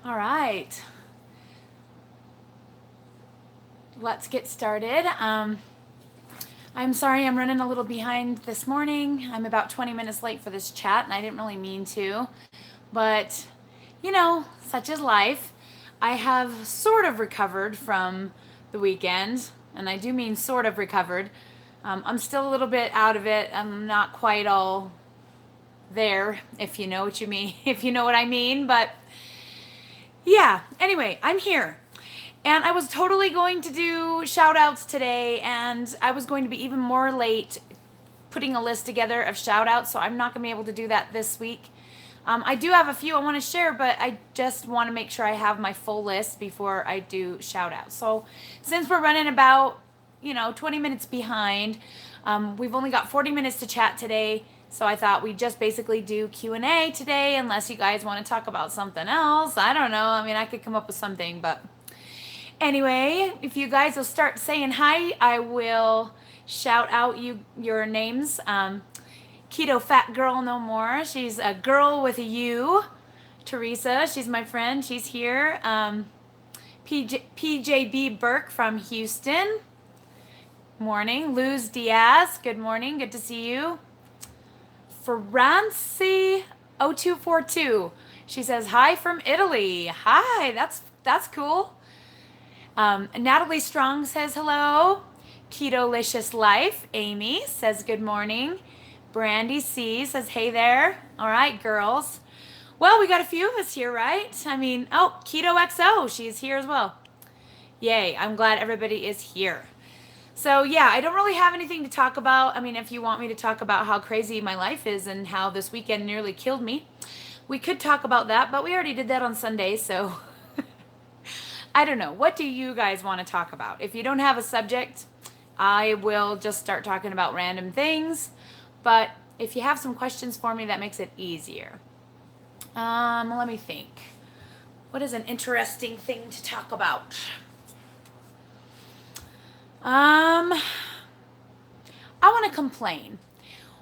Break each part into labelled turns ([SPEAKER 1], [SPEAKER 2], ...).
[SPEAKER 1] All right, let's get started. I'm sorry I'm running a little behind this morning. I'm about 20 minutes late for this chat, and I didn't really mean to. But, such is life. I have sort of recovered from the weekend, and I do mean sort of recovered. I'm still a little bit out of it. I'm not quite all there, if you know what you mean, if you know what I mean. But yeah, anyway, I'm here. And I was totally going to do shout outs today, and I was going to be even more late putting a list together of shout outs, so I'm not going to be able to do that this week. I do have a few I want to share, but I just want to make sure I have my full list before I do shout outs. So since we're running about, 20 minutes behind, we've only got 40 minutes to chat today. So I thought we'd just basically do Q&A today, unless you guys want to talk about something else. I don't know. I mean, I could come up with something, but anyway, if you guys will start saying hi, I will shout out your names. Keto Fat Girl No More. She's a girl with a U. Teresa, she's my friend. She's here. PJB Burke from Houston. Morning. Luz Diaz. Good morning. Good to see you. Francie0242. She says hi from Italy. Hi. That's cool. Natalie Strong says hello. Ketolicious Life. Amy says good morning. Brandy C says hey there. All right, girls. Well, we got a few of us here, right? I mean, Keto XO, she's here as well. Yay, I'm glad everybody is here. So yeah, I don't really have anything to talk about. I mean, if you want me to talk about how crazy my life is and how this weekend nearly killed me, we could talk about that, but we already did that on Sunday, so I don't know. What do you guys want to talk about? If you don't have a subject, I will just start talking about random things. But if you have some questions for me, that makes it easier. Let me think. What is an interesting thing to talk about? I want to complain.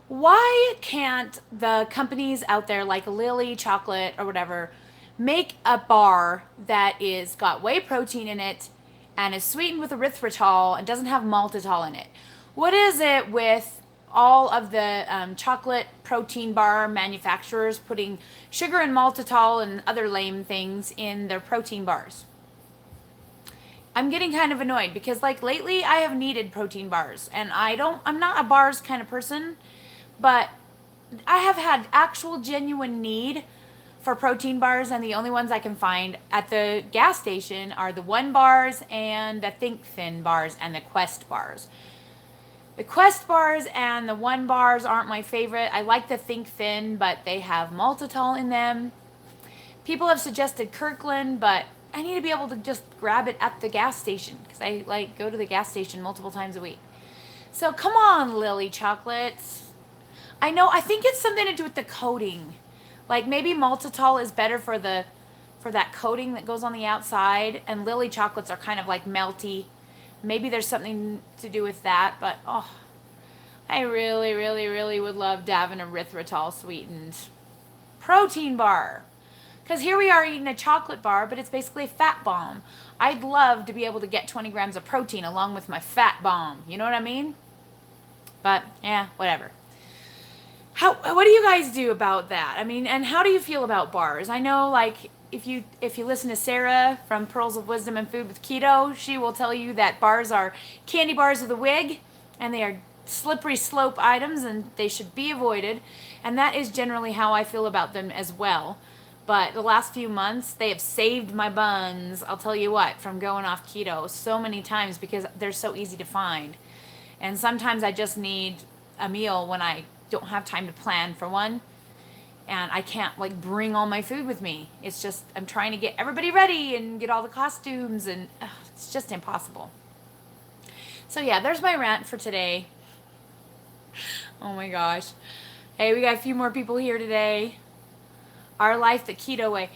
[SPEAKER 1] Why can't the companies out there like Lily Chocolate or whatever make a bar that is got whey protein in it and is sweetened with erythritol and doesn't have maltitol in it? What is it with all of the chocolate protein bar manufacturers putting sugar and maltitol and other lame things in their protein bars? I'm getting kind of annoyed because like lately I have needed protein bars, and I'm not a bars kind of person, but I have had actual genuine need for protein bars, and the only ones I can find at the gas station are the One bars and the Think Thin bars and the Quest bars. The Quest bars and the One bars aren't my favorite. I like the Think Thin, but they have maltitol in them. People have suggested Kirkland, but I need to be able to just grab it at the gas station because I like go to the gas station multiple times a week. So come on, Lily Chocolates. I think it's something to do with the coating. Like maybe maltitol is better for that coating that goes on the outside, and Lily chocolates are kind of like melty. Maybe there's something to do with that, but I really, really, really would love to have an erythritol sweetened protein bar. Because here we are eating a chocolate bar, but it's basically a fat bomb. I'd love to be able to get 20 grams of protein along with my fat bomb. You know what I mean? But yeah, whatever. What do you guys do about that? I mean, and how do you feel about bars? I know, like, if you listen to Sarah from Pearls of Wisdom and Food with Keto, she will tell you that bars are candy bars with a wig, and they are slippery slope items, and they should be avoided. And that is generally how I feel about them as well. But the last few months, they have saved my buns, I'll tell you what, from going off keto so many times because they're so easy to find. And sometimes I just need a meal when I don't have time to plan for one, and I can't like bring all my food with me. It's just I'm trying to get everybody ready and get all the costumes, and it's just impossible. So yeah, there's my rant for today. Oh my gosh. Hey, we got a few more people here today. Our Life the Keto Way.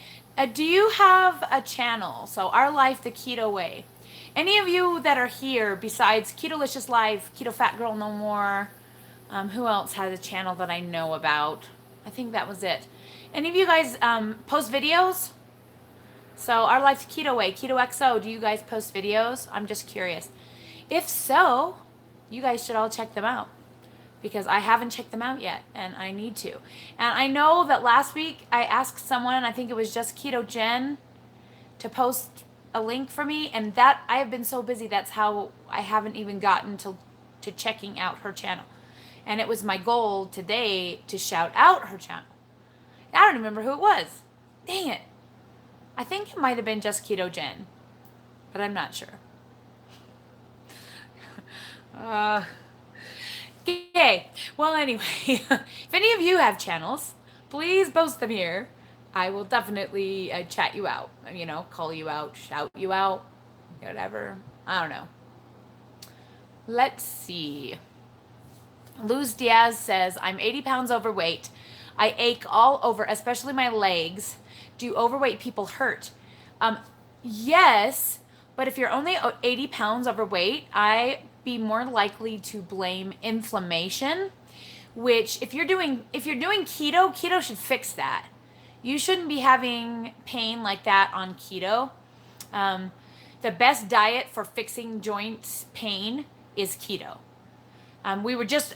[SPEAKER 1] Do you have a channel? So Our Life the Keto Way. Any of you that are here besides Ketolicious Life, Keto Fat Girl No More, who else has a channel that I know about? I think that was it. Any of you guys post videos? So Our Life Keto Way, Keto XO, do you guys post videos? I'm just curious. If so, you guys should all check them out because I haven't checked them out yet and I need to. And I know that last week I asked someone, I think it was just Keto Jen, to post a link for me, and that I have been so busy, that's how I haven't even gotten to checking out her channel. And it was my goal today to shout out her channel. I don't remember who it was. Dang it. I think it might have been just Keto Jen, but I'm not sure. Okay. Well, anyway, if any of you have channels, please post them here. I will definitely chat you out, call you out, shout you out, whatever. I don't know. Let's see. Luz Diaz says, I'm 80 pounds overweight. I ache all over, especially my legs. Do overweight people hurt? Yes, but if you're only 80 pounds overweight, I'd be more likely to blame inflammation, which if you're doing keto should fix that. You shouldn't be having pain like that on keto. The best diet for fixing joint pain is keto. We were just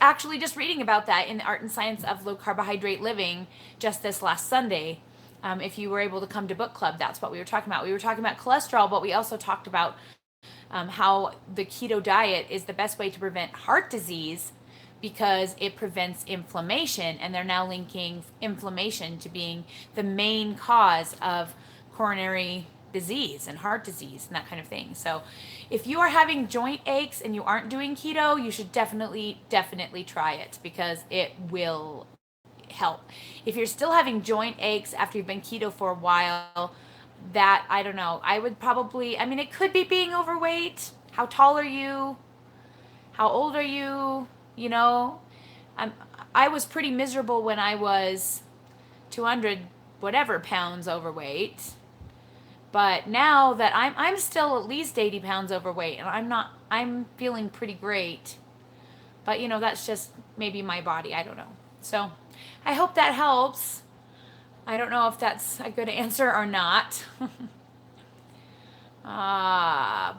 [SPEAKER 1] reading about that in the Art and Science of Low Carbohydrate Living just this last Sunday. If you were able to come to book club, that's what we were talking about. We were talking about cholesterol, but we also talked about how the keto diet is the best way to prevent heart disease because it prevents inflammation, and they're now linking inflammation to being the main cause of coronary disease and heart disease and that kind of thing. So if you are having joint aches and you aren't doing keto, you should definitely try it because it will help. If you're still having joint aches after you've been keto for a while, that, I don't know, I would probably, it could be being overweight. How tall are you? How old are you? I was pretty miserable when I was 200 whatever pounds overweight. But now that I'm still at least 80 pounds overweight, and I'm feeling pretty great. But that's just maybe my body, I don't know. So I hope that helps. I don't know if that's a good answer or not.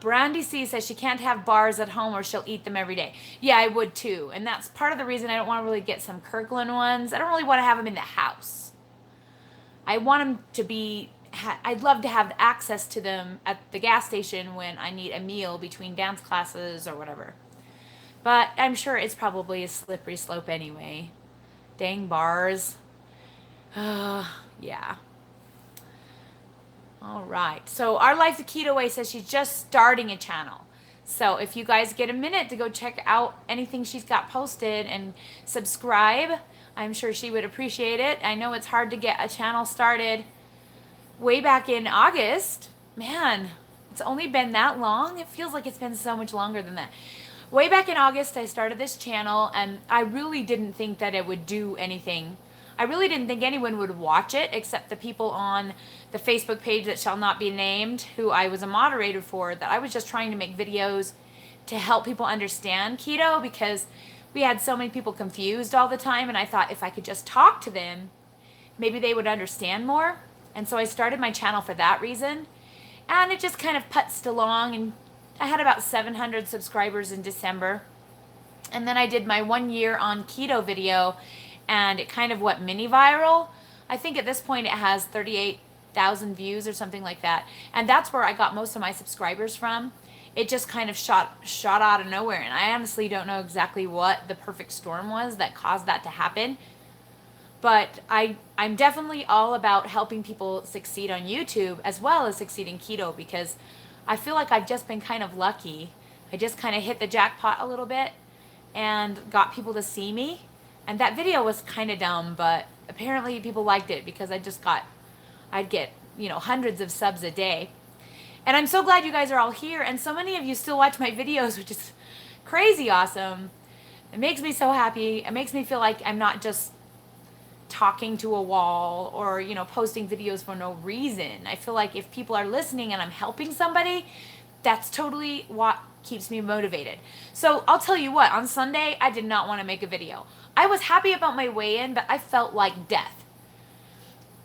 [SPEAKER 1] Brandy C says she can't have bars at home or she'll eat them every day. Yeah, I would too. And that's part of the reason I don't want to really get some Kirkland ones. I don't really want to have them in the house. I want them to be, I'd love to have access to them at the gas station when I need a meal between dance classes or whatever. But I'm sure it's probably a slippery slope anyway. Dang bars. Yeah. All right. So Our Life the Keto Way says she's just starting a channel. So if you guys get a minute to go check out anything she's got posted and subscribe, I'm sure she would appreciate it. I know it's hard to get a channel started way back in August. Man, it's only been that long. It feels like it's been so much longer than that. Way back in August, I started this channel, and I really didn't think that it would do anything. I really didn't think anyone would watch it except the people on the Facebook page that shall not be named, who I was a moderator for, that I was just trying to make videos to help people understand keto because we had so many people confused all the time, and I thought if I could just talk to them, maybe they would understand more. And so I started my channel for that reason, and it just kind of putzed along, and I had about 700 subscribers in December. And then I did my 1 year on keto video, and it kind of went mini viral. I think at this point it has 38,000 views or something like that. And that's where I got most of my subscribers from. It just kind of shot out of nowhere. And I honestly don't know exactly what the perfect storm was that caused that to happen. But I'm definitely all about helping people succeed on YouTube as well as succeed in keto, because I feel like I've just been kind of lucky. I just kind of hit the jackpot a little bit and got people to see me. And that video was kind of dumb, but apparently people liked it because I'd get, hundreds of subs a day. And I'm so glad you guys are all here, and so many of you still watch my videos, which is crazy awesome. It makes me so happy. It makes me feel like I'm not just talking to a wall or, posting videos for no reason. I feel like if people are listening and I'm helping somebody, that's totally what keeps me motivated. So I'll tell you what, on Sunday, I did not want to make a video. I was happy about my weigh-in, but I felt like death.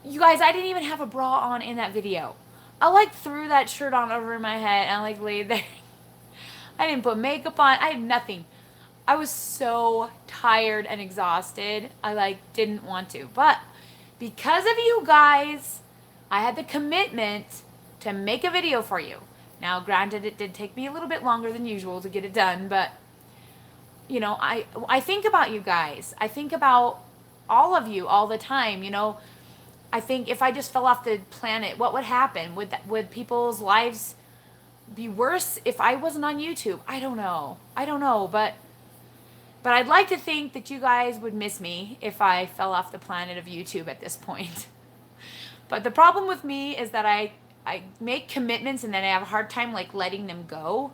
[SPEAKER 1] You guys, I didn't even have a bra on in that video. I like threw that shirt on over my head and I like laid there. I didn't put makeup on. I had nothing. I was so tired and exhausted. I like didn't want to. But because of you guys, I had the commitment to make a video for you. Now, granted, it did take me a little bit longer than usual to get it done, but you know, I think about you guys. I think about all of you all the time, you know. I think if I just fell off the planet, what would happen? Would people's lives be worse if I wasn't on YouTube? I don't know. I don't know, but I'd like to think that you guys would miss me if I fell off the planet of YouTube at this point. But the problem with me is that I make commitments and then I have a hard time like letting them go.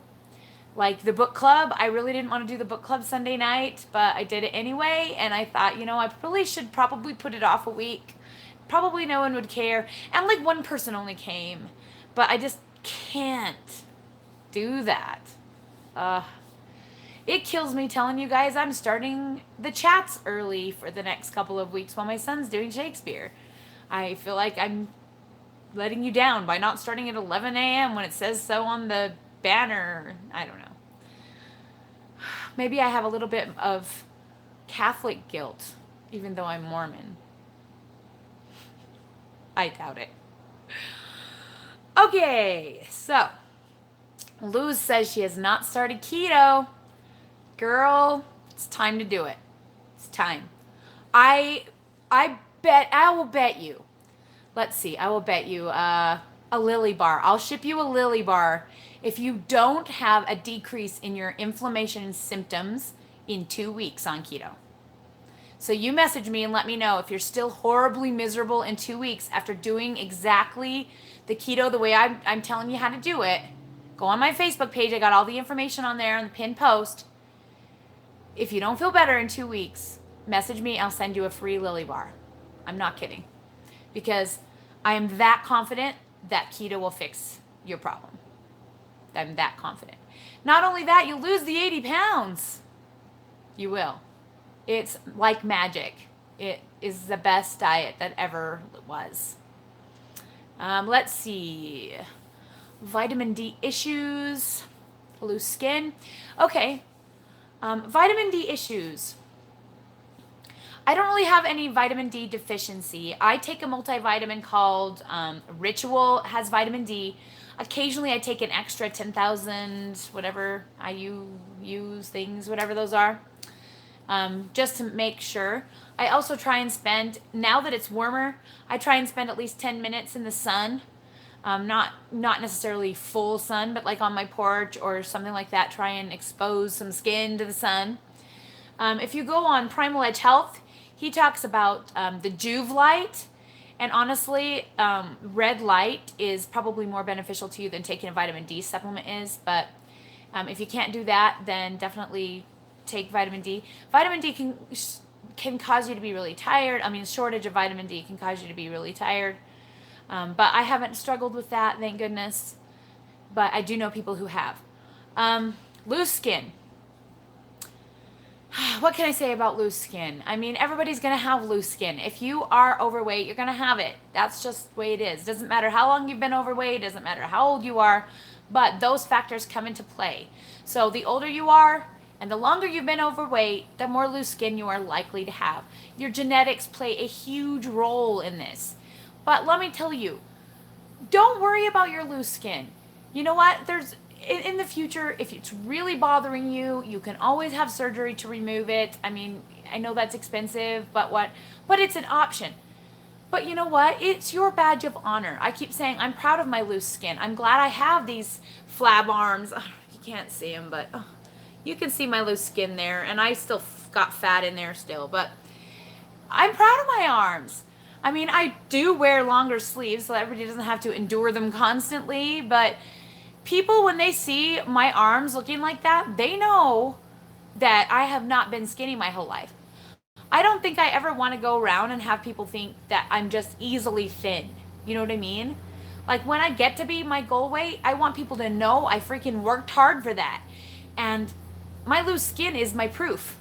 [SPEAKER 1] Like the book club, I really didn't want to do the book club Sunday night, but I did it anyway, and I thought, you know, I really should probably put it off a week. Probably no one would care. And like one person only came, but I just can't do that. It kills me telling you guys I'm starting the chats early for the next couple of weeks while my son's doing Shakespeare. I feel like I'm letting you down by not starting at 11 a.m. when it says so on the banner. I don't know. Maybe I have a little bit of Catholic guilt, even though I'm Mormon. I doubt it. Okay, so Luz says she has not started keto. Girl, it's time to do it. It's time. I will bet you. Let's see. I will bet you a Lily bar. I'll ship you a Lily bar if you don't have a decrease in your inflammation symptoms in 2 weeks on keto. So you message me and let me know if you're still horribly miserable in 2 weeks after doing exactly the keto the way I'm telling you how to do it. Go on my Facebook page. I got all the information on there on the pinned post. If you don't feel better in 2 weeks, message me. I'll send you a free Lily bar. I'm not kidding. Because I am that confident that keto will fix your problem. I'm that confident. Not only that, you'll lose the 80 pounds. You will. It's like magic. It is the best diet that ever was. Let's see. Vitamin D issues. Loose skin. Okay. Vitamin D issues. I don't really have any vitamin D deficiency. I take a multivitamin called Ritual. It has vitamin D. Occasionally I take an extra 10,000, whatever use things, whatever those are. Just to make sure. I also try and spend, now that it's warmer, I try and spend at least 10 minutes in the sun. Not necessarily full sun, but like on my porch or something like that. Try and expose some skin to the sun. If you go on Primal Edge Health, he talks about the Juve light. And honestly, red light is probably more beneficial to you than taking a vitamin D supplement is. But if you can't do that, then definitely take vitamin D. Vitamin D can cause you to be really tired. I mean, shortage of vitamin D can cause you to be really tired. But I haven't struggled with that, thank goodness. But I do know people who have. Loose skin. What can I say about loose skin? I mean, everybody's going to have loose skin. If you are overweight, you're going to have it. That's just the way it is. Doesn't matter how long you've been overweight. Doesn't matter how old you are. But those factors come into play. So the older you are and the longer you've been overweight, the more loose skin you are likely to have. Your genetics play a huge role in this. But let me tell you, don't worry about your loose skin. You know what? In the future, if it's really bothering you, you can always have surgery to remove it. I mean, I know that's expensive, but it's an option. But you know what? It's your badge of honor. I keep saying I'm proud of my loose skin. I'm glad I have these flab arms. You can't see them, but you can see my loose skin there, and I still got fat in there still, but I'm proud of my arms. I mean, I do wear longer sleeves so everybody doesn't have to endure them constantly, but people, when they see my arms looking like that, they know that I have not been skinny my whole life. I don't think I ever want to go around and have people think that I'm just easily thin. You know what I mean? Like when I get to be my goal weight, I want people to know I freaking worked hard for that. And my loose skin is my proof.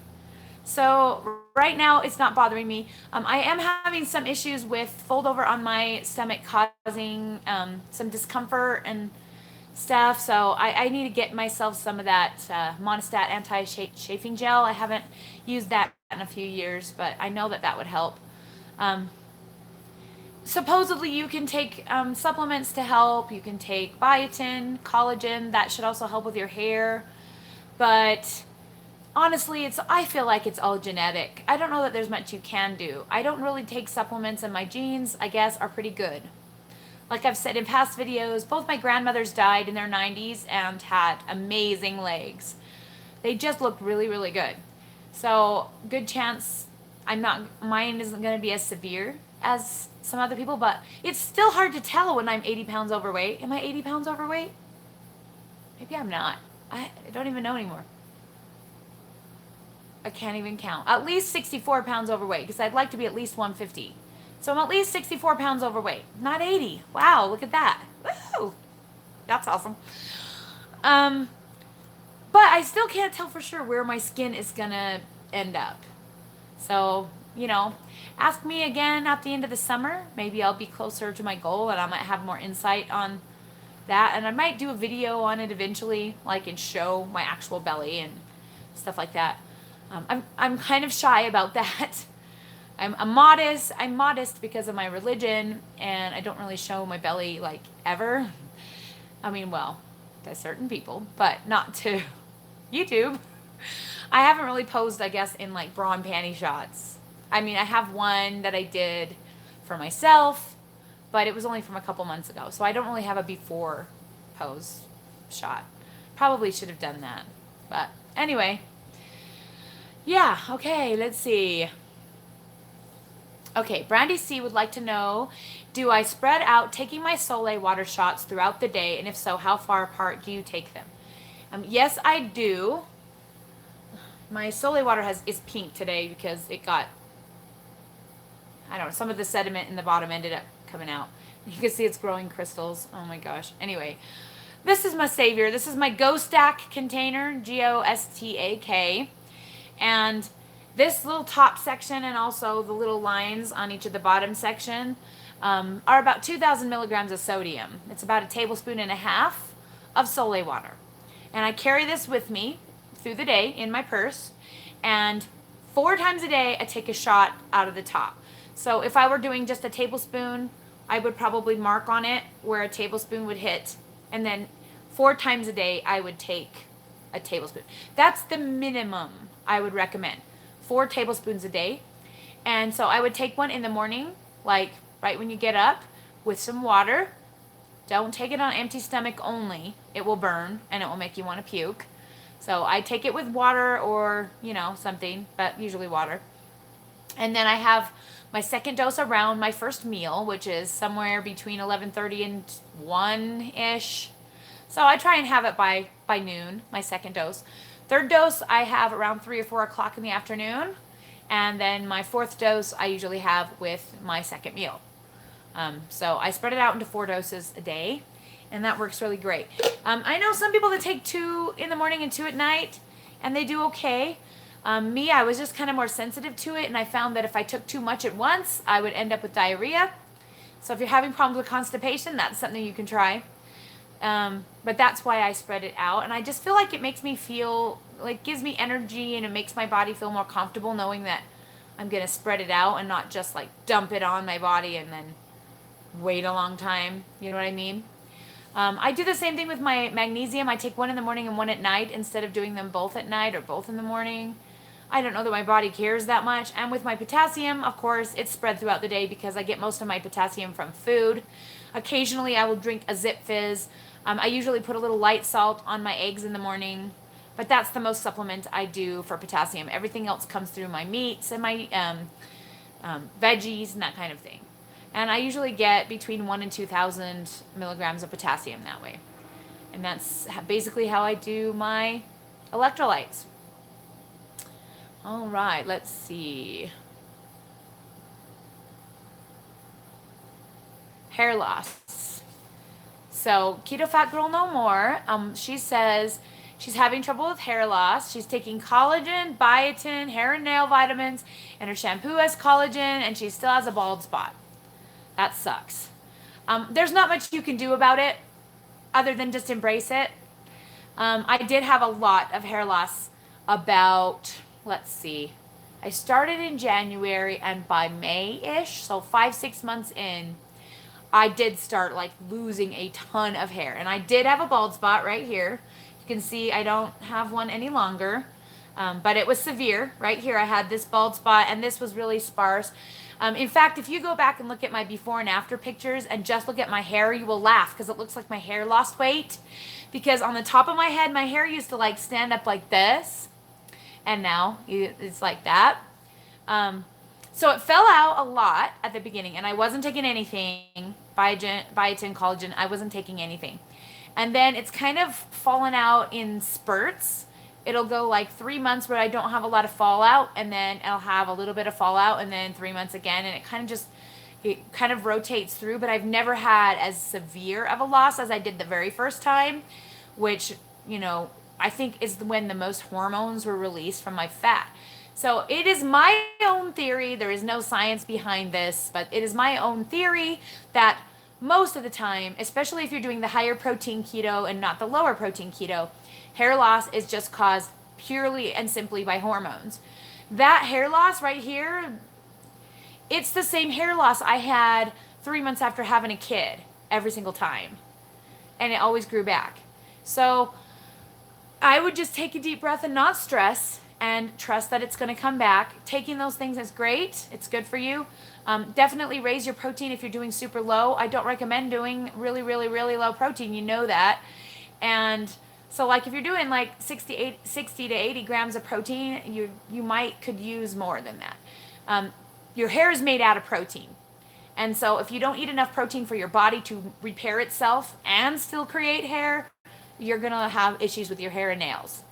[SPEAKER 1] So right now it's not bothering me. I am having some issues with fold over on my stomach causing some discomfort and stuff. So I need to get myself some of that Monistat anti-chafing gel. I haven't used that in a few years, but I know that that would help. Um, Supposedly you can take supplements to help. You can take biotin, collagen. That should also help with your hair. But honestly, I feel like it's all genetic. I don't know that there's much you can do. I don't really take supplements, and my genes, I guess, are pretty good. Like I've said in past videos, both my grandmothers died in their 90s and had amazing legs. They just looked really, really good. So, good chance mine isn't going to be as severe as some other people, but it's still hard to tell when I'm 80 pounds overweight. Am I 80 pounds overweight? Maybe I'm not. I don't even know anymore. I can't even count. At least 64 pounds overweight because I'd like to be at least 150. So I'm at least 64 pounds overweight, not 80. Wow, look at that. Woo! That's awesome. Um, but I still can't tell for sure where my skin is gonna end up. So, ask me again at the end of the summer. Maybe I'll be closer to my goal and I might have more insight on that. And I might do a video on it eventually, like and show my actual belly and stuff like that. I'm kind of shy about that. I'm modest. I'm modest because of my religion, and I don't really show my belly like ever. I mean, well, to certain people, but not to YouTube. I haven't really posed, I guess, in like bra and panty shots. I mean, I have one that I did for myself, but it was only from a couple months ago, so I don't really have a before pose shot. Probably should have done that, but anyway. Yeah, okay, let's see. Okay, Brandy C would like to know, do I spread out taking my Soleil water shots throughout the day, and if so, how far apart do you take them? Yes, I do. My Soleil water is pink today because it got, I don't know, some of the sediment in the bottom ended up coming out. You can see it's growing crystals. Oh my gosh. Anyway, this is my savior. This is my Go Stack container, G-O-S-T-A-K. And this little top section and also the little lines on each of the bottom section are about 2,000 milligrams of sodium. It's about a tablespoon and a half of Soleil water. And I carry this with me through the day in my purse. And 4 times a day, I take a shot out of the top. So if I were doing just a tablespoon, I would probably mark on it where a tablespoon would hit. And then 4 times a day, I would take a tablespoon. That's the minimum I would recommend. 4 tablespoons a day. And so I would take one in the morning, like right when you get up, with some water. Don't take it on empty stomach only. It will burn and it will make you want to puke. So I take it with water or, something, but usually water. And then I have my second dose around my first meal, which is somewhere between 11:30 and 1-ish. So I try and have it by noon, my second dose. Third dose I have around 3 or 4 o'clock in the afternoon. And then my fourth dose I usually have with my second meal. So I spread it out into 4 doses a day, and that works really great. I know some people that take 2 in the morning and 2 at night, and they do okay. Me, I was just kind of more sensitive to it, and I found that if I took too much at once, I would end up with diarrhea. So if you're having problems with constipation, that's something you can try. But that's why I spread it out, and I just feel like it makes me feel, like gives me energy, and it makes my body feel more comfortable knowing that I'm going to spread it out and not just like dump it on my body and then wait a long time. You know what I mean? I do the same thing with my magnesium. I take 1 in the morning and 1 at night instead of doing them both at night or both in the morning. I don't know that my body cares that much. And with my potassium, of course, it's spread throughout the day because I get most of my potassium from food. Occasionally, I will drink a Zip Fizz. I usually put a little light salt on my eggs in the morning, but that's the most supplement I do for potassium. Everything else comes through my meats and my veggies and that kind of thing. And I usually get between 1 and 2,000 milligrams of potassium that way. And that's basically how I do my electrolytes. All right, let's see. Hair loss. So, Keto Fat Girl No More, she says, She's having trouble with hair loss. She's taking collagen, biotin, hair and nail vitamins, and her shampoo has collagen, and she still has a bald spot. That sucks. There's not much you can do about it other than just embrace it. I did have a lot of hair loss about, let's see, I started in January, and by May-ish, so 5-6 months in, I did start like losing a ton of hair. And I did have a bald spot right here. You can see I don't have one any longer, but it was severe. Right here I had this bald spot, and this was really sparse. In fact, if you go back and look at my before and after pictures and just look at my hair, you will laugh because it looks like my hair lost weight. Because on the top of my head, my hair used to like stand up like this, and now it's like that. So it fell out a lot at the beginning, and I wasn't taking anything, biotin, collagen, I wasn't taking anything. And then it's kind of fallen out in spurts. It'll go like 3 months where I don't have a lot of fallout, and then I'll have a little bit of fallout, and then 3 months again, and it kind of rotates through. But I've never had as severe of a loss as I did the very first time, which, I think is when the most hormones were released from my fat. So it is my own theory. There is no science behind this, but it is my own theory that most of the time, especially if you're doing the higher protein keto and not the lower protein keto, hair loss is just caused purely and simply by hormones. That hair loss right here, it's the same hair loss I had 3 months after having a kid every single time. And it always grew back. So I would just take a deep breath and not stress and trust that it's going to come back. Taking those things is great. It's good for you. Definitely raise your protein if you're doing super low. I don't recommend doing really, really, really low protein. You know that. And so like if you're doing like 60 to 80 grams of protein, you could use more than that. Your hair is made out of protein. And so if you don't eat enough protein for your body to repair itself and still create hair, you're going to have issues with your hair and nails.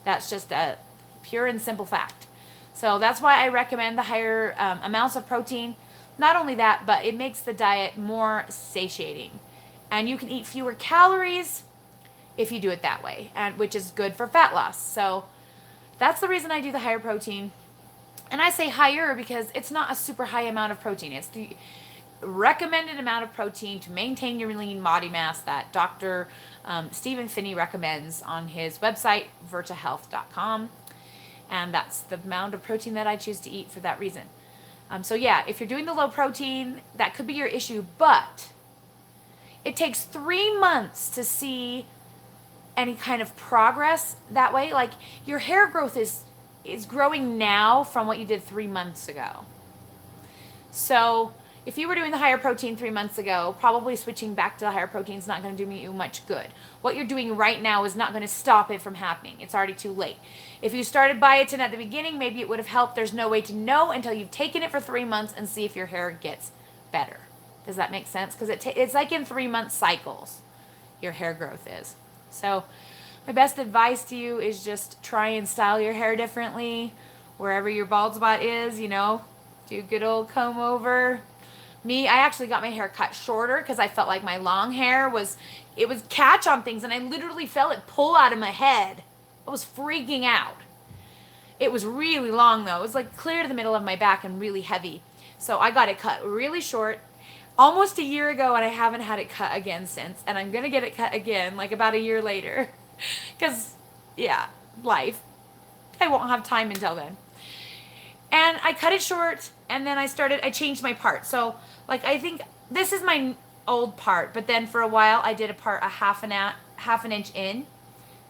[SPEAKER 1] That's just a pure and simple fact. So that's why I recommend the higher amounts of protein. Not only that, but it makes the diet more satiating. And you can eat fewer calories if you do it that way, and which is good for fat loss. So that's the reason I do the higher protein. And I say higher because it's not a super high amount of protein. It's the recommended amount of protein to maintain your lean body mass that Dr. Stephen Finney recommends on his website, virtahealth.com. And that's the amount of protein that I choose to eat for that reason. So yeah, if you're doing the low protein, that could be your issue, but it takes 3 months to see any kind of progress that way. Like your hair growth is growing now from what you did 3 months ago. So if you were doing the higher protein 3 months ago, probably switching back to the higher protein is not going to do you much good. What you're doing right now is not going to stop it from happening. It's already too late. If you started biotin at the beginning, maybe it would have helped. There's no way to know until you've taken it for 3 months and see if your hair gets better. Does that make sense? Because it's like in 3 month cycles, your hair growth is. So my best advice to you is just try and style your hair differently. Wherever your bald spot is, do a good old comb over. Me, I actually got my hair cut shorter because I felt like my long hair was catch on things, and I literally felt it pull out of my head. I was freaking out. It was really long though. It was like clear to the middle of my back and really heavy. So I got it cut really short almost a year ago, and I haven't had it cut again since. And I'm going to get it cut again like about a year later because, yeah, life. I won't have time until then. And I cut it short, and then I changed my part. So, like, I think this is my old part, but then for a while I did a part a half an inch in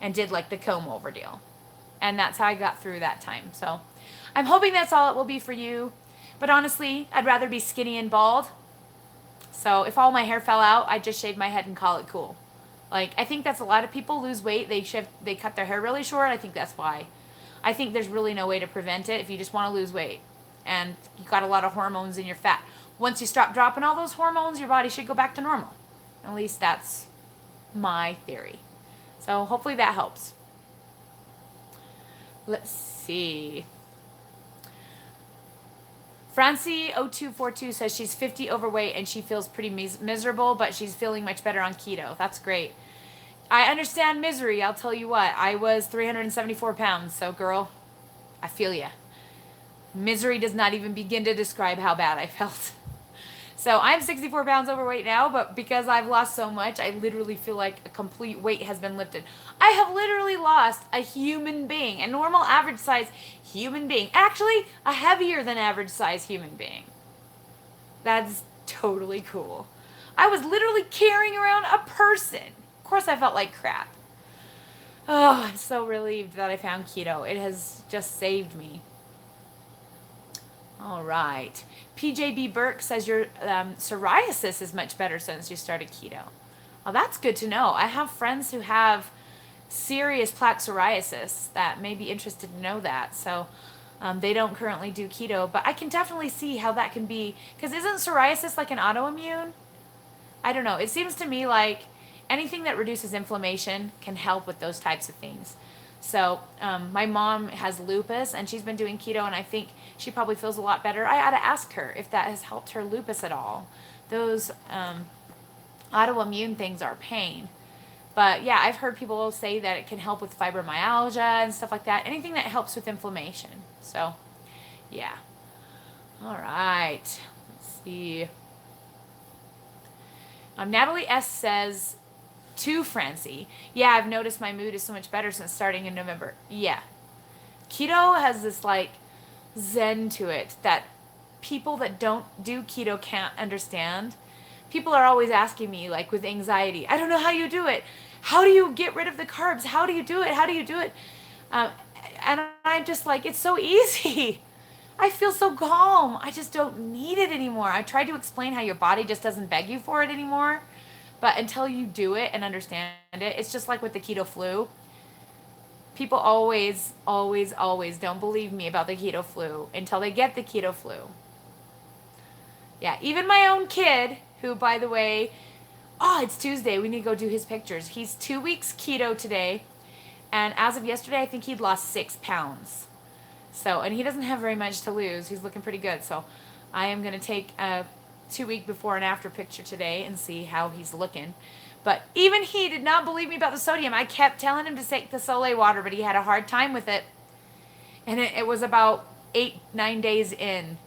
[SPEAKER 1] and did like the comb over deal. And that's how I got through that time. So I'm hoping that's all it will be for you. But honestly, I'd rather be skinny and bald. So if all my hair fell out, I'd just shave my head and call it cool. Like, I think that's a lot of people lose weight. They cut their hair really short. I think that's why. I think there's really no way to prevent it if you just want to lose weight. And you got a lot of hormones in your fat. Once you stop dropping all those hormones, your body should go back to normal. At least that's my theory. So hopefully that helps. Let's see. Francie0242 says she's 50 overweight and she feels pretty miserable, but she's feeling much better on keto. That's great. I understand misery. I'll tell you what. I was 374 pounds, so girl, I feel ya. Misery does not even begin to describe how bad I felt. So I'm 64 pounds overweight now, but because I've lost so much, I literally feel like a complete weight has been lifted. I have literally lost a human being, a normal average size human being. Actually, a heavier than average size human being. That's totally cool. I was literally carrying around a person. Of course, I felt like crap. Oh, I'm so relieved that I found keto. It has just saved me. All right. PJB Burke says your psoriasis is much better since you started keto. Well, that's good to know. I have friends who have serious plaque psoriasis that may be interested to know that. So they don't currently do keto, but I can definitely see how that can be. Because isn't psoriasis like an autoimmune? I don't know. It seems to me like anything that reduces inflammation can help with those types of things. So my mom has lupus and she's been doing keto, and I think she probably feels a lot better. I ought to ask her if that has helped her lupus at all. Those autoimmune things are pain. But yeah, I've heard people say that it can help with fibromyalgia and stuff like that. Anything that helps with inflammation. So yeah. All right. Let's see. Natalie S. says, to Francie, yeah, I've noticed my mood is so much better since starting in November. Yeah. Keto has this like zen to it that people that don't do keto can't understand. People are always asking me, like with anxiety, I don't know how you do it. How do you get rid of the carbs? How do you do it? How do you do it? And I'm just like, it's so easy. I feel so calm. I just don't need it anymore. I tried to explain how your body just doesn't beg you for it anymore. But until you do it and understand it, it's just like with the keto flu. People always, always, always don't believe me about the keto flu until they get the keto flu. Yeah, even my own kid, who, by the way, oh, it's Tuesday. We need to go do his pictures. He's 2 weeks keto today. And as of yesterday, I think he'd lost 6 pounds. So, and he doesn't have very much to lose. He's looking pretty good. So I am going to take a 2-week before and after picture today and see how he's looking. But even he did not believe me about the sodium. I kept telling him to take the Soleil water, but he had a hard time with it. And it was about 8-9 days in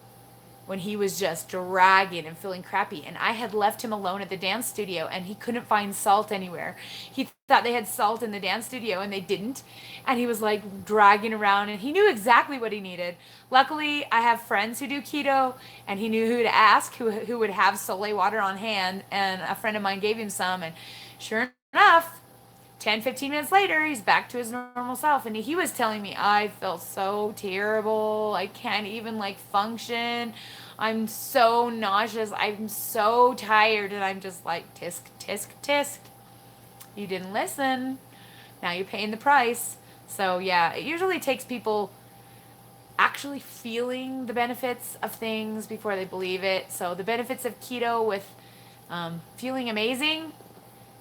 [SPEAKER 1] when he was just dragging and feeling crappy. And I had left him alone at the dance studio, and he couldn't find salt anywhere. He thought they had salt in the dance studio, and they didn't. And he was like dragging around, and he knew exactly what he needed. Luckily, I have friends who do keto, and he knew who to ask, who would have Soleil water on hand. And a friend of mine gave him some, and sure enough, 10-15 minutes later, he's back to his normal self. And he was telling me, I felt so terrible. I can't even like function. I'm so nauseous. I'm so tired. And I'm just like, tisk, tisk, tisk. You didn't listen. Now you're paying the price. So yeah, it usually takes people actually feeling the benefits of things before they believe it. So the benefits of keto with feeling amazing,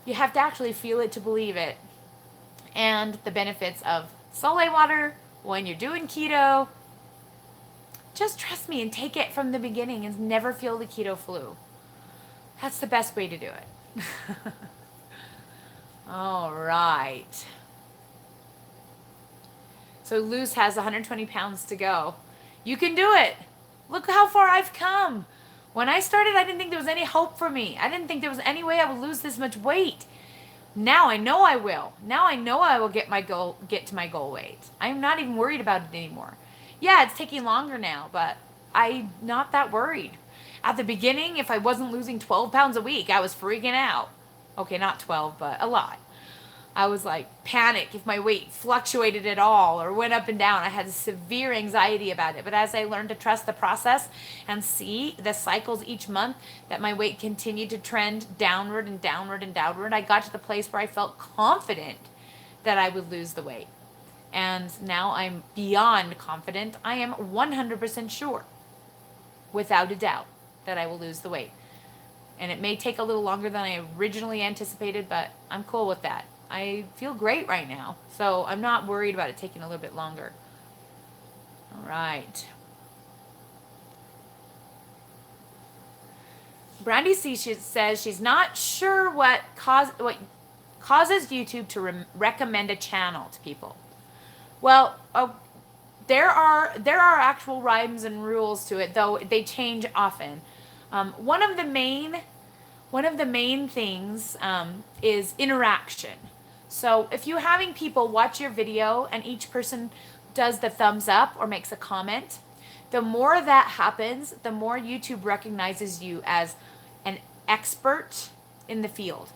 [SPEAKER 1] you have to actually feel it to believe it. And the benefits of Soleil water when you're doing keto, just trust me and take it from the beginning and never feel the keto flu. That's the best way to do it. All right. So Luz has 120 pounds to go. You can do it. Look how far I've come. When I started, I didn't think there was any hope for me. I didn't think there was any way I would lose this much weight. Now I know I will. Now I know I will get to my goal weight. I'm not even worried about it anymore. Yeah, it's taking longer now, but I'm not that worried. At the beginning, if I wasn't losing 12 pounds a week, I was freaking out. Okay, not 12, but a lot. I was like panic if my weight fluctuated at all or went up and down. I had severe anxiety about it. But as I learned to trust the process and see the cycles each month that my weight continued to trend downward and downward and downward, I got to the place where I felt confident that I would lose the weight. And now I'm beyond confident. I am 100% sure, without a doubt, that I will lose the weight. And it may take a little longer than I originally anticipated, but I'm cool with that. I feel great right now, so I'm not worried about it taking a little bit longer. All right. Brandy C says she's not sure what causes YouTube to recommend a channel to people? Well, there are actual rhymes and rules to it, though they change often. One of the main things is interaction. So if you're having people watch your video and each person does the thumbs up or makes a comment, the more that happens, the more YouTube recognizes you as an expert in the field.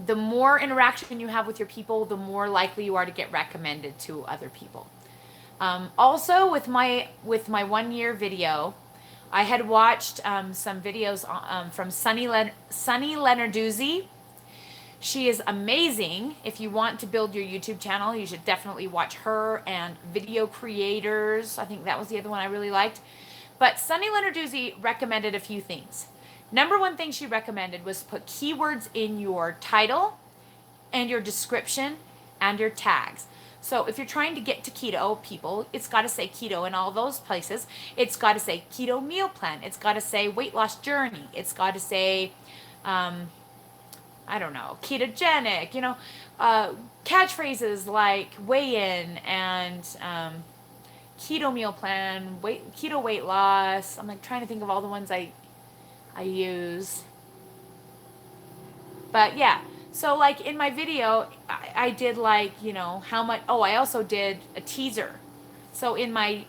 [SPEAKER 1] The more interaction you have with your people, the more likely you are to get recommended to other people. Also, with my 1 year video, I had watched some videos from Sunny Lenarduzzi. She is amazing. If you want to build your YouTube channel, you should definitely watch her and Video Creators. I think that was the other one I really liked. But Sunny Lenarduzzi recommended a few things. Number one thing she recommended was put keywords in your title and your description and your tags. So if you're trying to get to keto, people, it's got to say keto in all those places. It's got to say keto meal plan. It's got to say weight loss journey. It's got to say, I don't know, ketogenic, catchphrases like weigh-in and keto meal plan, keto weight loss. I'm like trying to think of all the ones I use. But yeah, so like in my video, I did like, how much, I also did a teaser. So in my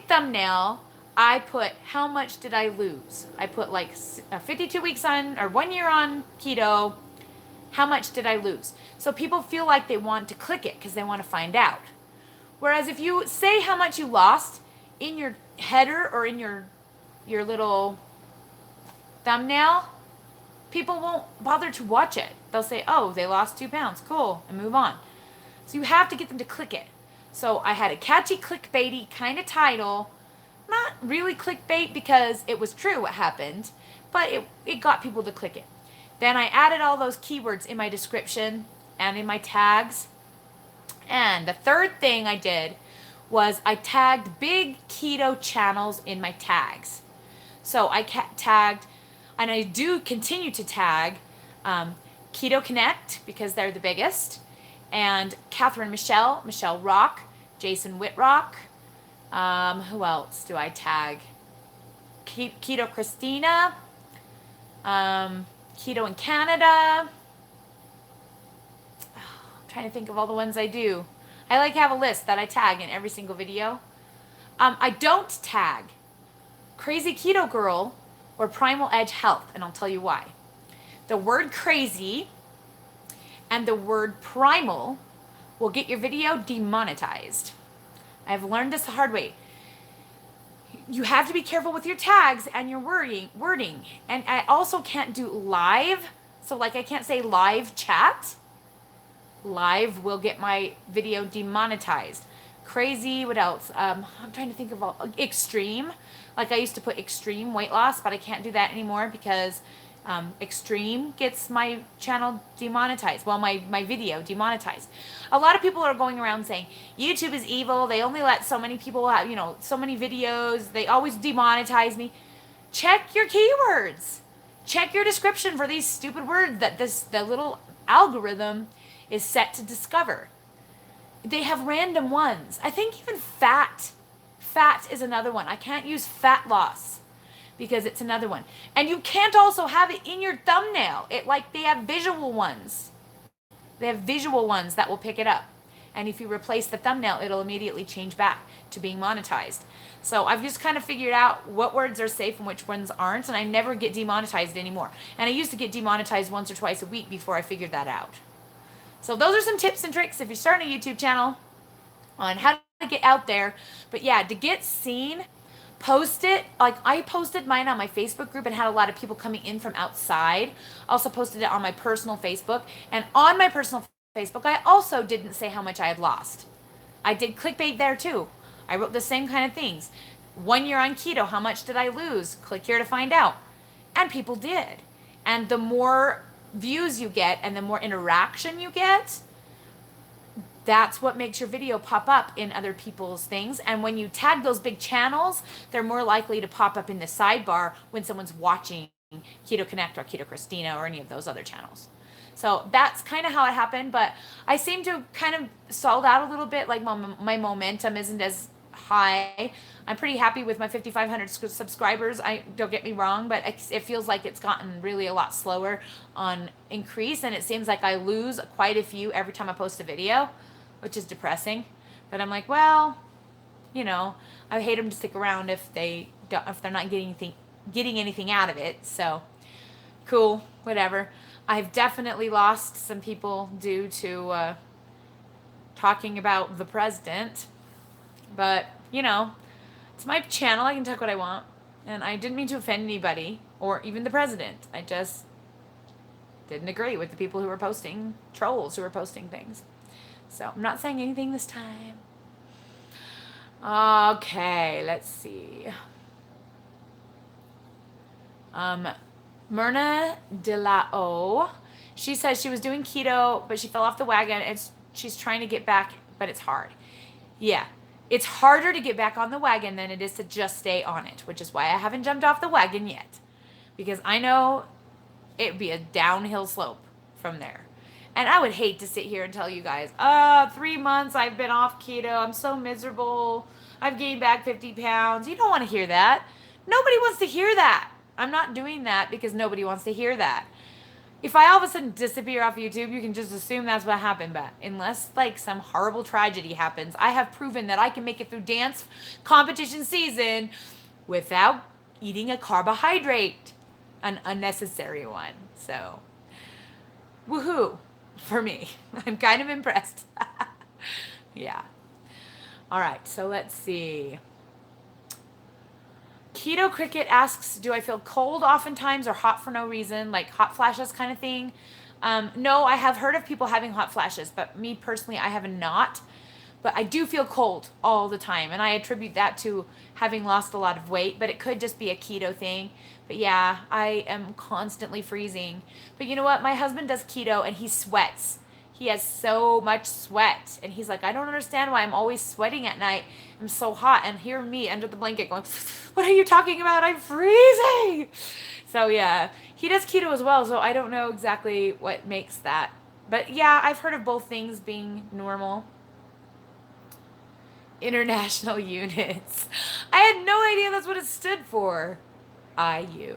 [SPEAKER 1] thumbnail, I put how much did I lose? I put like 52 weeks on, or 1 year on keto. How much did I lose? So people feel like they want to click it because they want to find out. Whereas if you say how much you lost in your header or in your little thumbnail, people won't bother to watch it. They'll say, oh, they lost 2 pounds. Cool. And move on. So you have to get them to click it. So I had a catchy clickbaity kind of title. Not really clickbait because it was true what happened, but it got people to click it. Then I added all those keywords in my description and in my tags. And the third thing I did was I tagged big keto channels in my tags. So I tagged, and I do continue to tag Keto Connect because they're the biggest, and Catherine Michelle Rock, Jason Whitrock. Who else do I tag? Keto Christina, Keto in Canada. I'm trying to think of all the ones I do. I like to have a list that I tag in every single video. I don't tag Crazy Keto Girl or Primal Edge Health, and I'll tell you why. The word crazy and the word primal will get your video demonetized. I've learned this the hard way. You have to be careful with your tags and your wording. And I also can't do live. So like I can't say live chat. Live will get my video demonetized. Crazy, what else? I'm trying to think of all. Extreme. Like I used to put extreme weight loss, but I can't do that anymore because extreme gets my channel demonetized. Well, my video demonetized. A lot of people are going around saying YouTube is evil. They only let so many people have, so many videos. They always demonetize me. Check your keywords. Check your description for these stupid words that the little algorithm is set to discover. They have random ones. I think even fat is another one. I can't use fat loss because it's another one. And you can't also have it in your thumbnail. They have visual ones. They have visual ones that will pick it up. And if you replace the thumbnail, it'll immediately change back to being monetized. So I've just kind of figured out what words are safe and which ones aren't, and I never get demonetized anymore. And I used to get demonetized once or twice a week before I figured that out. So those are some tips and tricks if you're starting a YouTube channel on how to get out there. But yeah, to get seen, post it. Like I posted mine on my Facebook group and had a lot of people coming in from outside. Also posted it on my personal Facebook. And on my personal Facebook, I also didn't say how much I had lost. I did clickbait there too. I wrote the same kind of things. 1 year on keto, how much did I lose? Click here to find out. And people did. And the more views you get and the more interaction you get, that's what makes your video pop up in other people's things. And when you tag those big channels, they're more likely to pop up in the sidebar when someone's watching Keto Connect or Keto Christina or any of those other channels. So that's kind of how it happened, but I seem to kind of stalled out a little bit. Like my momentum isn't as high. I'm pretty happy with my 5,500 subscribers. I don't get me wrong, but it feels like it's gotten really a lot slower on increase, and it seems like I lose quite a few every time I post a video, which is depressing. But I'm like, well, you know, I hate them to stick around if they're not getting anything out of it. So cool, whatever. I've definitely lost some people due to talking about the president, but you know, it's my channel. I can talk what I want, and I didn't mean to offend anybody or even the president. I just didn't agree with the people who were posting, trolls who were posting things. So I'm not saying anything this time. Okay, let's see. Myrna De La O. She says she was doing keto, but she fell off the wagon and she's trying to get back, but it's hard. Yeah, it's harder to get back on the wagon than it is to just stay on it, which is why I haven't jumped off the wagon yet. Because I know it would be a downhill slope from there. And I would hate to sit here and tell you guys, 3 months I've been off keto. I'm so miserable. I've gained back 50 pounds. You don't want to hear that. Nobody wants to hear that. I'm not doing that because nobody wants to hear that. If I all of a sudden disappear off YouTube, you can just assume that's what happened. But unless like some horrible tragedy happens, I have proven that I can make it through dance competition season without eating a carbohydrate, an unnecessary one. So, woohoo for me. I'm kind of impressed. Yeah. All right, so let's see. Keto Cricket asks, do I feel cold oftentimes or hot for no reason, like hot flashes kind of thing? No, I have heard of people having hot flashes, but me personally, I have not. But I do feel cold all the time, and I attribute that to having lost a lot of weight, but it could just be a keto thing. But yeah, I am constantly freezing. But you know what? My husband does keto, and he sweats. He has so much sweat, and he's like, I don't understand why I'm always sweating at night. I'm so hot, and here me under the blanket going, what are you talking about? I'm freezing. So yeah, he does keto as well, so I don't know exactly what makes that. But yeah, I've heard of both things being normal. International units. I had no idea that's what it stood for. IU.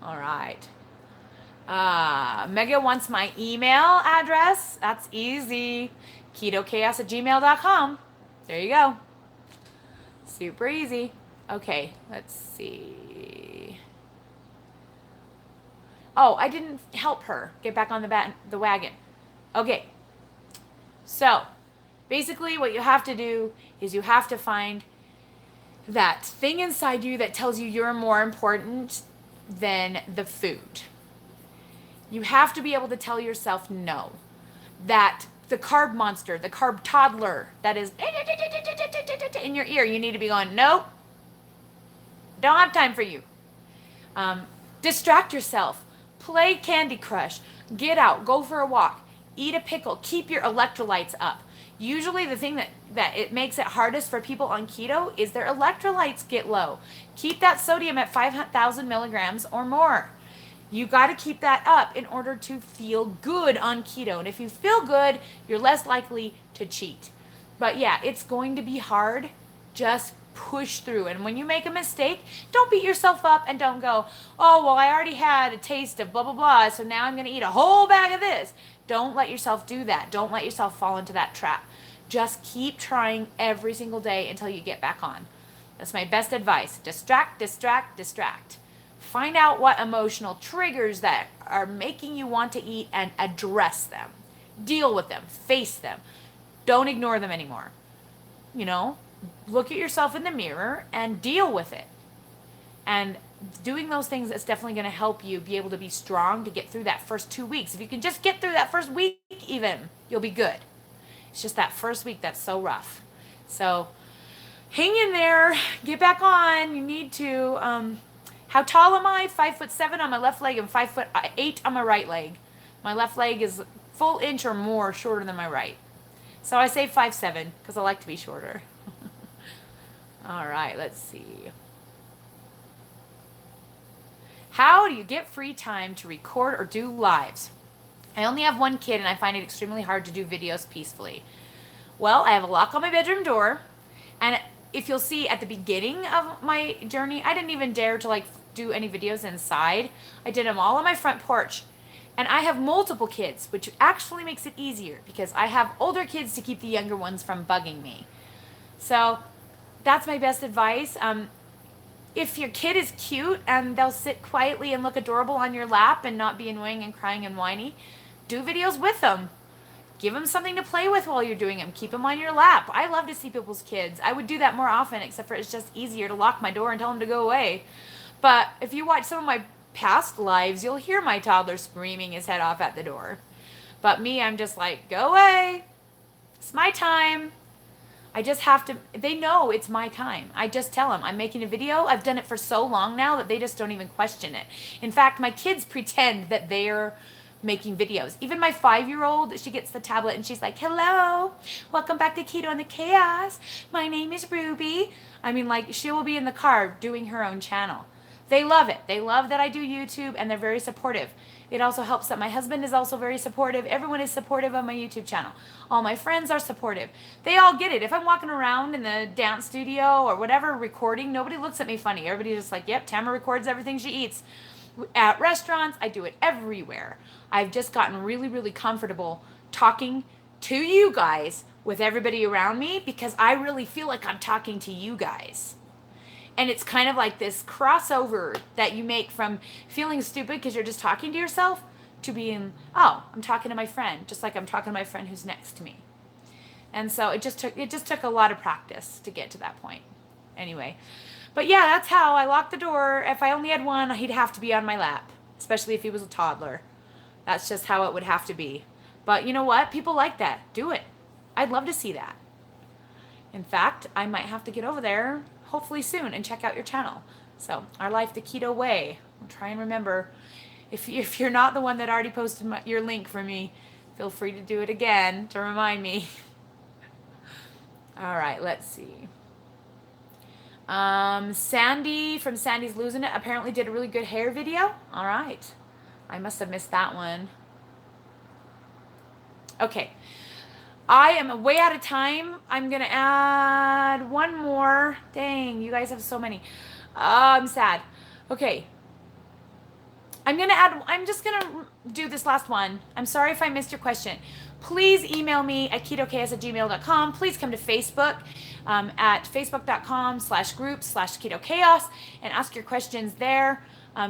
[SPEAKER 1] All right. Mega wants my email address. That's easy. ketochaos@gmail.com. There you go. Super easy. Okay, let's see. Oh, I didn't help her get back on the wagon. Okay. So, basically what you have to do is you have to find that thing inside you that tells you you're more important than the food. You have to be able to tell yourself no. That the carb monster, the carb toddler that is in your ear, you need to be going, nope, don't have time for you. Distract yourself. Play Candy Crush. Get out. Go for a walk. Eat a pickle. Keep your electrolytes up. Usually the thing that it makes it hardest for people on keto is their electrolytes get low. Keep that sodium at 5,000 milligrams or more. You got to keep that up in order to feel good on keto. And if you feel good, you're less likely to cheat. But yeah, it's going to be hard. Just push through. And when you make a mistake, don't beat yourself up and don't go, oh, well, I already had a taste of blah, blah, blah, so now I'm going to eat a whole bag of this. Don't let yourself do that. Don't let yourself fall into that trap. Just keep trying every single day until you get back on. That's my best advice. Distract, distract, distract. Find out what emotional triggers that are making you want to eat and address them. Deal with them. Face them. Don't ignore them anymore. You know, look at yourself in the mirror and deal with it. And doing those things is definitely going to help you be able to be strong to get through that first 2 weeks. If you can just get through that first week even, you'll be good. It's just that first week that's so rough. So hang in there. Get back on. You need to. How tall am I? 5'7" on my left leg and 5'8" on my right leg. My left leg is full inch or more shorter than my right. So I say 5'7" because I like to be shorter. All right, let's see. How do you get free time to record or do lives? I only have one kid and I find it extremely hard to do videos peacefully. Well, I have a lock on my bedroom door, and if you'll see at the beginning of my journey, I didn't even dare to like do any videos inside. I did them all on my front porch. And I have multiple kids, which actually makes it easier because I have older kids to keep the younger ones from bugging me. So that's my best advice. If your kid is cute and they'll sit quietly and look adorable on your lap and not be annoying and crying and whiny, do videos with them. Give them something to play with while you're doing them. Keep them on your lap. I love to see people's kids. I would do that more often, except for it's just easier to lock my door and tell them to go away. But if you watch some of my past lives, you'll hear my toddler screaming his head off at the door. But me, I'm just like, go away. It's my time. I just have to, they know it's my time. I just tell them I'm making a video. I've done it for so long now that they just don't even question it. In fact, my kids pretend that they're making videos. Even my 5-year-old, she gets the tablet and she's like, hello, welcome back to Keto and the Chaos. My name is Ruby. I mean, like, she will be in the car doing her own channel. They love it. They love that I do YouTube and they're very supportive. It also helps that my husband is also very supportive. Everyone is supportive of my YouTube channel. All my friends are supportive. They all get it. If I'm walking around in the dance studio or whatever recording, nobody looks at me funny. Everybody's just like, yep, Tamara records everything she eats. At restaurants, I do it everywhere. I've just gotten really, really comfortable talking to you guys with everybody around me because I really feel like I'm talking to you guys. And it's kind of like this crossover that you make from feeling stupid because you're just talking to yourself to being, oh, I'm talking to my friend, just like I'm talking to my friend who's next to me. And so it just took a lot of practice to get to that point. Anyway, but yeah, that's how I lock the door. If I only had one, he'd have to be on my lap, especially if he was a toddler. That's just how it would have to be. But you know what? People like that. Do it. I'd love to see that. In fact, I might have to get over there hopefully soon and check out your channel. So, Our Life the Keto Way. I'll try and remember. If you're not the one that already posted your link for me, feel free to do it again to remind me. All right, let's see. Sandy from Sandy's Losing It apparently did a really good hair video. All right. I must have missed that one. Okay. I am way out of time. I'm going to add one more. Dang, you guys have so many. I'm sad. Okay. I'm just going to do this last one. I'm sorry if I missed your question. Please email me at ketochaos@gmail.com. Please come to Facebook at facebook.com/groups/ketochaos and ask your questions there.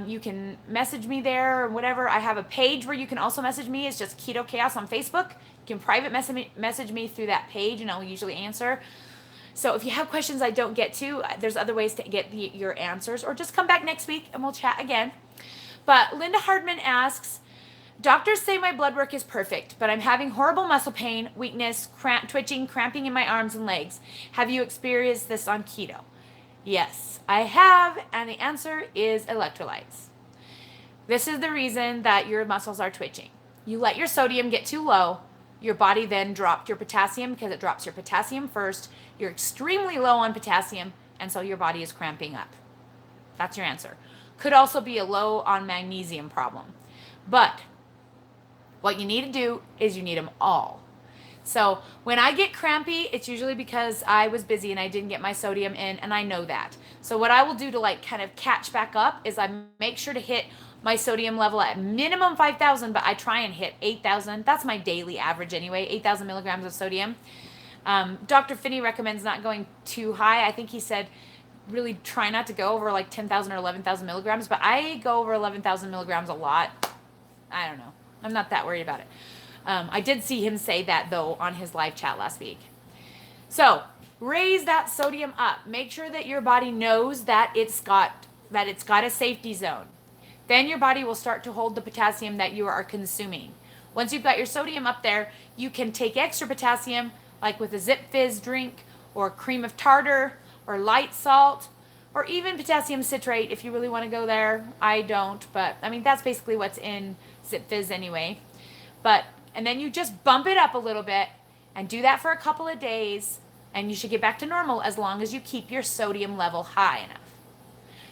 [SPEAKER 1] You can message me there or whatever. I have a page where you can also message me. It's just Keto Chaos on Facebook. You can private message me through that page and I'll usually answer. So if you have questions I don't get to, there's other ways to get your answers, or just come back next week and we'll chat again. But Linda Hardman asks, doctors say my blood work is perfect, but I'm having horrible muscle pain, weakness, twitching, cramping in my arms and legs. Have you experienced this on keto? Yes, I have, and the answer is electrolytes. This is the reason that your muscles are twitching. You let your sodium get too low, your body then dropped your potassium because it drops your potassium first. You're extremely low on potassium, and so your body is cramping up. That's your answer. Could also be a low on magnesium problem. But what you need to do is you need them all. So when I get crampy, it's usually because I was busy and I didn't get my sodium in, and I know that. So what I will do to like kind of catch back up is I make sure to hit my sodium level at minimum 5,000, but I try and hit 8,000. That's my daily average anyway, 8,000 milligrams of sodium. Dr. Finney recommends not going too high. I think he said really try not to go over like 10,000 or 11,000 milligrams, but I go over 11,000 milligrams a lot. I don't know. I'm not that worried about it. I did see him say that though on his live chat last week. So raise that sodium up. Make sure that your body knows that it's got a safety zone. Then your body will start to hold the potassium that you are consuming. Once you've got your sodium up there, you can take extra potassium, like with a Zip Fizz drink, or cream of tartar, or light salt, or even potassium citrate if you really want to go there. I don't, but I mean, that's basically what's in Zip Fizz anyway. And then you just bump it up a little bit and do that for a couple of days, and you should get back to normal as long as you keep your sodium level high enough.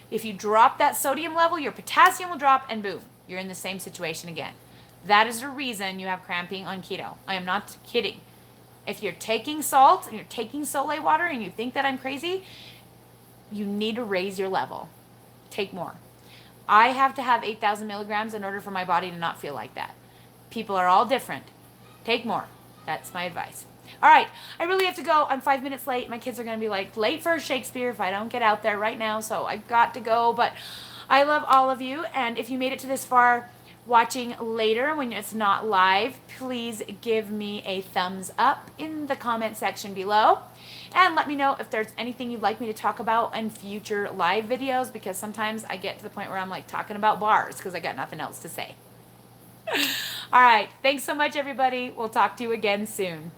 [SPEAKER 1] If you drop that sodium level, your potassium will drop, and boom, you're in the same situation again. That is the reason you have cramping on keto. I am not kidding. If you're taking salt and you're taking Soleil water and you think that I'm crazy, you need to raise your level. Take more. I have to have 8,000 milligrams in order for my body to not feel like that. People are all different. Take more. That's my advice. All right, I really have to go. I'm 5 minutes late. My kids are going to be like late for Shakespeare if I don't get out there right now, so I've got to go. But I love all of you, and if you made it to this far watching later when it's not live, please give me a thumbs up in the comment section below. And let me know if there's anything you'd like me to talk about in future live videos, because sometimes I get to the point where I'm like talking about bars because I got nothing else to say. All right. Thanks so much, everybody. We'll talk to you again soon.